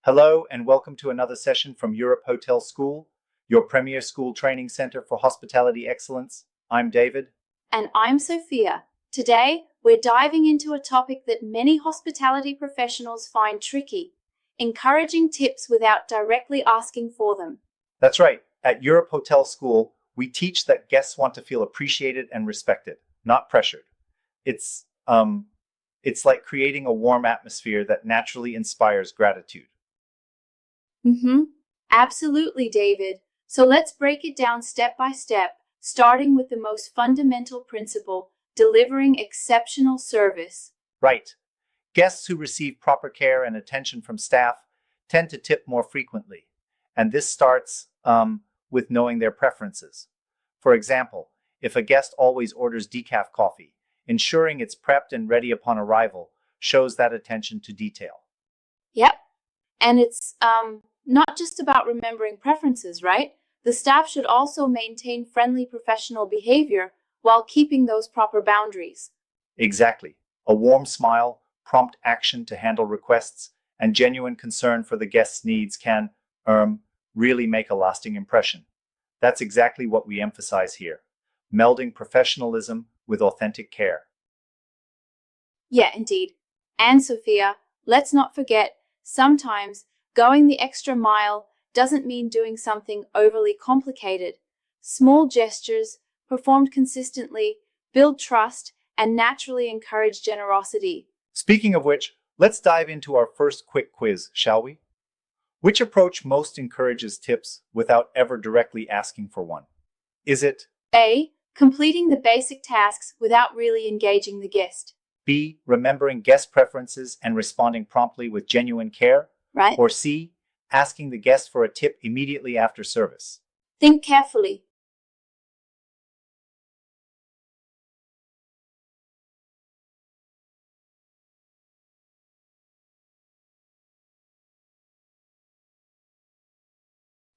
Hello and welcome to another session from Europe Hotel School, your premier school training center for hospitality excellence. I'm David. And I'm Sophia. Today, we're diving into a topic that many hospitality professionals find tricky: encouraging tips without directly asking for them. That's right. At Europe Hotel School, we teach that guests want to feel appreciated and respected, not pressured. It's like creating a warm atmosphere that naturally inspires gratitude. Absolutely, David. So let's break it down step by step, starting with the most fundamental principle: delivering exceptional service. Right. Guests who receive proper care and attention from staff tend to tip more frequently, and this starts with knowing their preferences. For example, if a guest always orders decaf coffee, ensuring it's prepped and ready upon arrival shows that attention to detail. Yep. And it's not just about remembering preferences, right? The staff should also maintain friendly professional behavior while keeping those proper boundaries. Exactly. A warm smile, prompt action to handle requests, and genuine concern for the guest's needs can really make a lasting impression. That's exactly what we emphasize here, melding professionalism with authentic care. Yeah, indeed. And Sophia, let's not forget, sometimes going the extra mile doesn't mean doing something overly complicated. Small gestures, performed consistently, build trust and naturally encourage generosity. Speaking of which, let's dive into our first quick quiz, shall we? Which approach most encourages tips without ever directly asking for one? Is it A. Completing the basic tasks without really engaging the guest. B. Remembering guest preferences and responding promptly with genuine care? Right? Or C. Asking the guest for a tip immediately after service? Think carefully.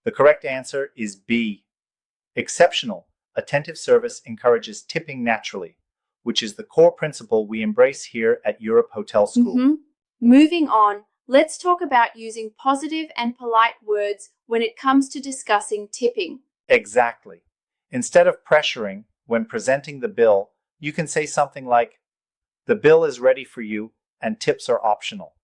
The correct answer is B. Exceptional, attentive service encourages tipping naturally, which is the core principle we embrace here at Europe Hotel School. Moving on, let's talk about using positive and polite words when it comes to discussing tipping. Exactly. Instead of pressuring when presenting the bill, you can say something like, "The bill is ready for you and tips are optional.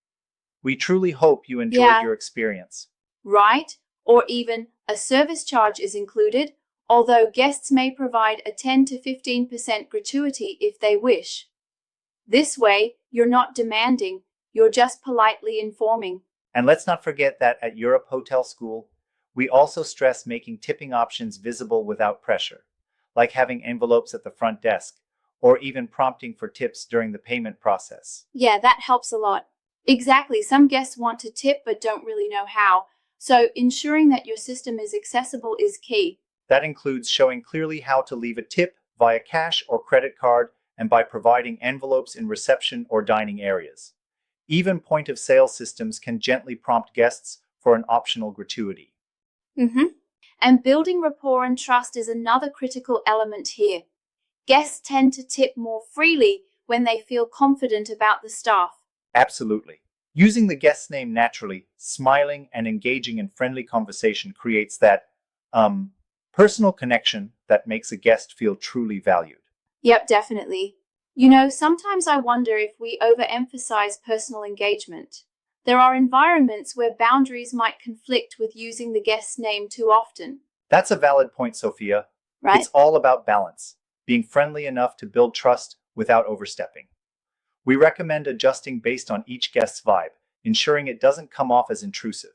We truly hope you enjoyed your experience." Right? Or even, a service charge is included, although guests may provide a 10 to 15% gratuity if they wish. This way, you're not demanding, you're just politely informing. And let's not forget that at Europe Hotel School, we also stress making tipping options visible without pressure, like having envelopes at the front desk, or even prompting for tips during the payment process. Yeah, that helps a lot. Exactly, some guests want to tip but don't really know how, so ensuring that your system is accessible is key. That includes showing clearly how to leave a tip via cash or credit card and by providing envelopes in reception or dining areas. Even point-of-sale systems can gently prompt guests for an optional gratuity. And building rapport and trust is another critical element here. Guests tend to tip more freely when they feel confident about the staff. Absolutely. Using the guest's name naturally, smiling and engaging in friendly conversation creates that personal connection that makes a guest feel truly valued. Yep, definitely. You know, sometimes I wonder if we overemphasize personal engagement. There are environments where boundaries might conflict with using the guest's name too often. That's a valid point, Sophia. Right? It's all about balance, being friendly enough to build trust without overstepping. We recommend adjusting based on each guest's vibe, ensuring it doesn't come off as intrusive.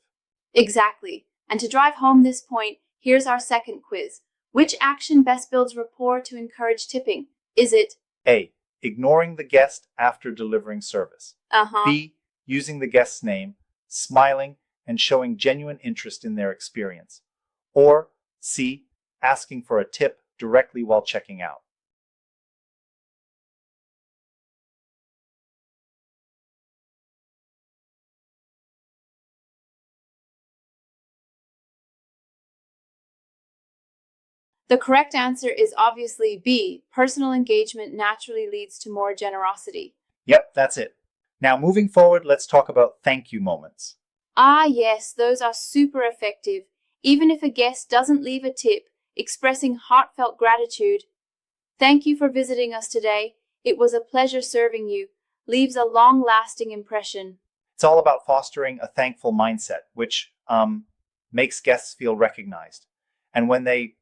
Exactly. And to drive home this point, here's our second quiz. Which action best builds rapport to encourage tipping? Is it A. Ignoring the guest after delivering service. Uh-huh. B. Using the guest's name, smiling, and showing genuine interest in their experience. Or C. Asking for a tip directly while checking out? The correct answer is obviously B. Personal engagement naturally leads to more generosity. Yep, that's it. Now, moving forward, let's talk about thank you moments. Ah, yes, those are super effective. Even if a guest doesn't leave a tip, expressing heartfelt gratitude. Thank you for visiting us today. It was a pleasure serving you. Leaves a long-lasting impression. It's all about fostering a thankful mindset, which makes guests feel recognized. And when they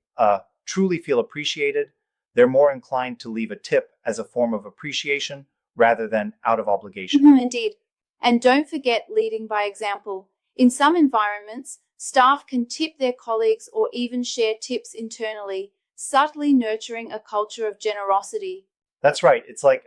truly feel appreciated, they're more inclined to leave a tip as a form of appreciation rather than out of obligation. Indeed. And don't forget leading by example. In some environments, staff can tip their colleagues or even share tips internally, subtly nurturing a culture of generosity. That's right. It's like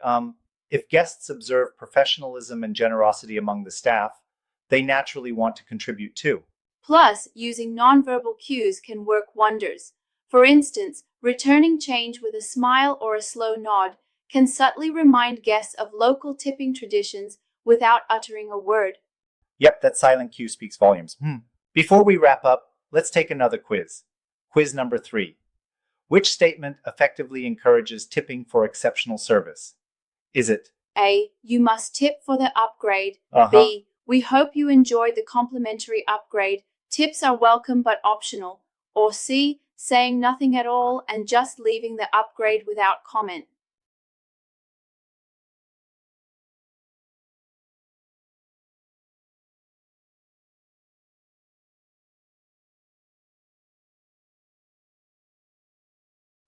if guests observe professionalism and generosity among the staff, they naturally want to contribute too. Plus, using nonverbal cues can work wonders. For instance, returning change with a smile or a slow nod can subtly remind guests of local tipping traditions without uttering a word. Yep, that silent cue speaks volumes. Before we wrap up, let's take another quiz. Quiz number 3. Which statement effectively encourages tipping for exceptional service? Is it A. You must tip for the upgrade. Uh-huh. B. We hope you enjoyed the complimentary upgrade. Tips are welcome but optional. Or C. Saying nothing at all and just leaving the upgrade without comment.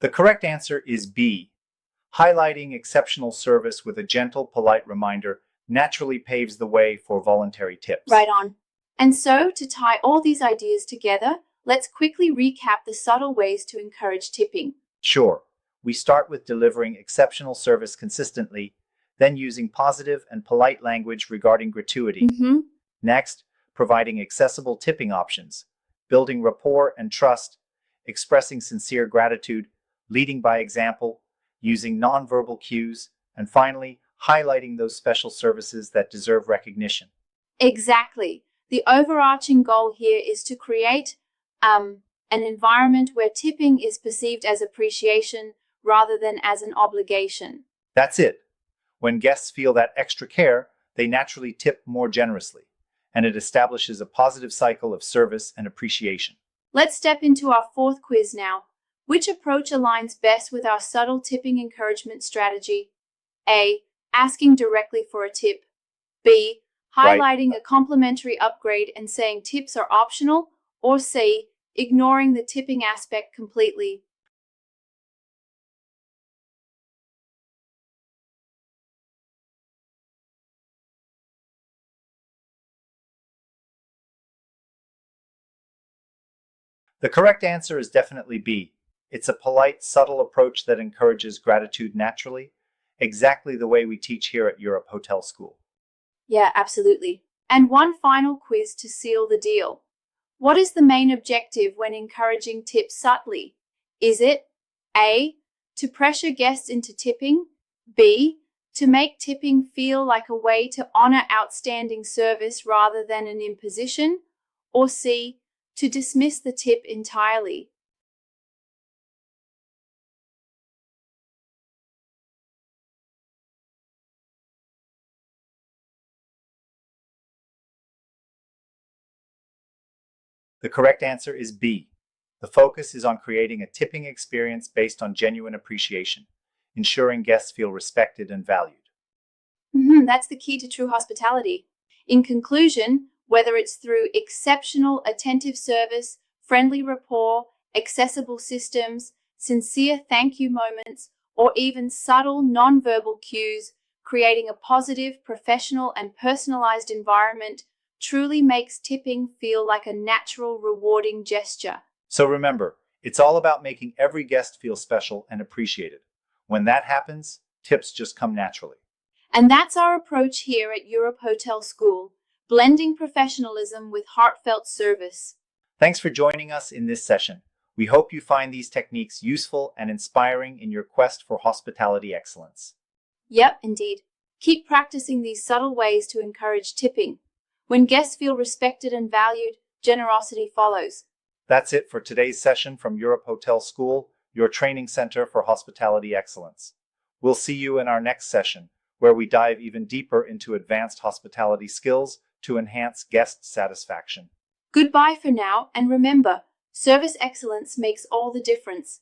The correct answer is B. Highlighting exceptional service with a gentle, polite reminder naturally paves the way for voluntary tips. Right on. And so, to tie all these ideas together, let's quickly recap the subtle ways to encourage tipping. Sure. We start with delivering exceptional service consistently, then using positive and polite language regarding gratuity. Next, providing accessible tipping options, building rapport and trust, expressing sincere gratitude, leading by example, using nonverbal cues, and finally, highlighting those special services that deserve recognition. Exactly. The overarching goal here is to create an environment where tipping is perceived as appreciation rather than as an obligation. That's it. When guests feel that extra care, they naturally tip more generously, and it establishes a positive cycle of service and appreciation. Let's step into our fourth quiz now. Which approach aligns best with our subtle tipping encouragement strategy? A. Asking directly for a tip. B. Highlighting a complimentary upgrade and saying tips are optional. Or C. Ignoring the tipping aspect completely. The correct answer is definitely B. It's a polite, subtle approach that encourages gratitude naturally, exactly the way we teach here at Europe Hotel School. Yeah, absolutely. And one final quiz to seal the deal. What is the main objective when encouraging tips subtly? Is it A. To pressure guests into tipping? B. To make tipping feel like a way to honor outstanding service rather than an imposition? Or C. To dismiss the tip entirely? The correct answer is B. The focus is on creating a tipping experience based on genuine appreciation, ensuring guests feel respected and valued. That's the key to true hospitality. In conclusion, whether it's through exceptional attentive service, friendly rapport, accessible systems, sincere thank you moments, or even subtle nonverbal cues, creating a positive, professional, and personalized environment truly makes tipping feel like a natural, rewarding gesture. So remember, it's all about making every guest feel special and appreciated. When that happens, tips just come naturally. And that's our approach here at Europe Hotel School, blending professionalism with heartfelt service. Thanks for joining us in this session. We hope you find these techniques useful and inspiring in your quest for hospitality excellence. Yep, indeed. Keep practicing these subtle ways to encourage tipping. When guests feel respected and valued, generosity follows. That's it for today's session from Europe Hotel School, your training center for hospitality excellence. We'll see you in our next session, where we dive even deeper into advanced hospitality skills to enhance guest satisfaction. Goodbye for now, and remember, service excellence makes all the difference.